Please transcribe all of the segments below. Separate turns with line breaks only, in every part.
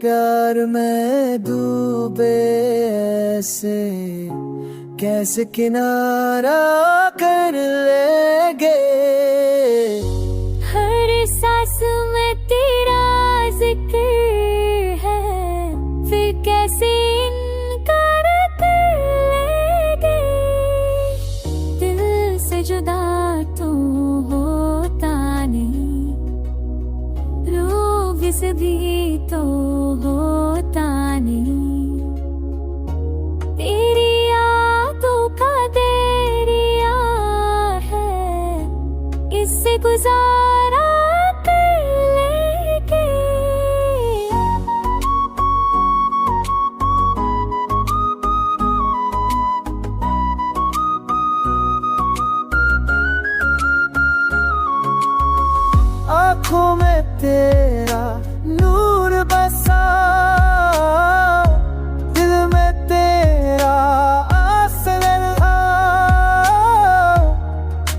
प्यार में डूबे ऐसे कैसे किनारा कर लेंगे।
हर सांस में तेरा जिक्र है, फिर कैसे इनकार कर लेंगे। दिल से जुदा तो होता नहीं, रूह से भी तो होता नहीं। तेरी यादों का दरिया है, इससे गुजारा कर लेंगे।
आँखों में तेरा नूर बसा, दिल में तेरा आसरा था।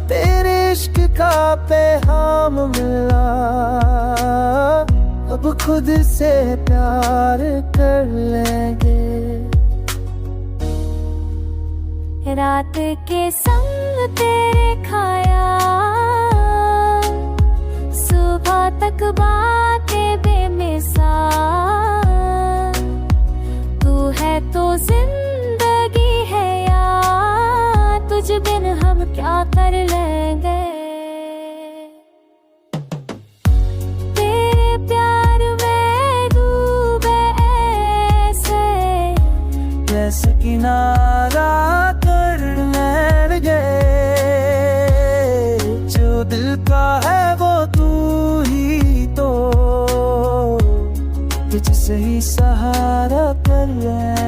तेरे इश्क का पैगाम मिला, अब खुद से प्यार कर लेंगे।
रात के संग तेरे खाया, सुबह तक बातें बेमिसाल। तू है तो जिंदगी है यार, तुझ बिन हम क्या कर लेंगे। तेरे प्यार में डूबे ऐसे
जैसे किनारा कर लेंगे। जो दिल का है वो तू ही तो, तुझसे ही सहारा कर ले।